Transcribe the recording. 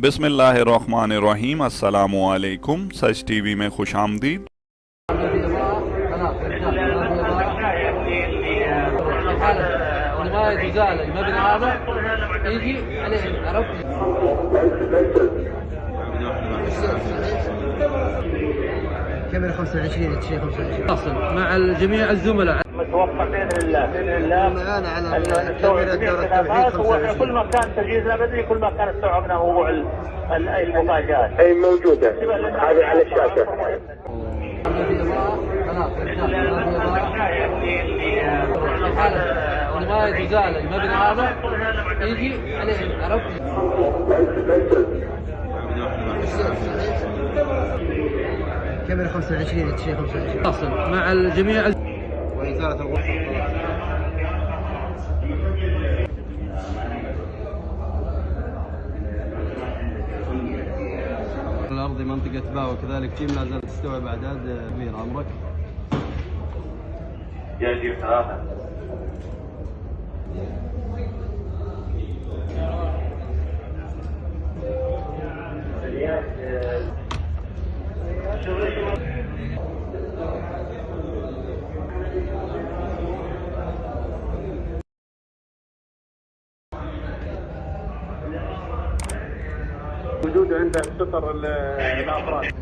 बिस्मिल्लाहिर्रहमानिर्रहीम अस्सलामु अलैकुम। सच टीवी में खुश आमदीद। المبنى هذا يجي عليه عرفت كاميرا 25 اصل مع الجميع الزملاء متوقع باذن الله معانا على كاميرا الدورة التوحيد 25 كل ما كان تجهيزنا بدري كل ما كان استوعبنا موضوع المفاجآت اي موجوده هذه على الشاشه. ونبغى يزال المبنى هذا يجي عليه عرفت كاميرا 25 اصل مع الجميع وإزالة الغرفة. الأرض منطقة باء وكذلك جيم لا زالت تستوعب أعداد كبيرة. أمرك؟ يجي ثلاثة. وجود عنده سطر الافراد.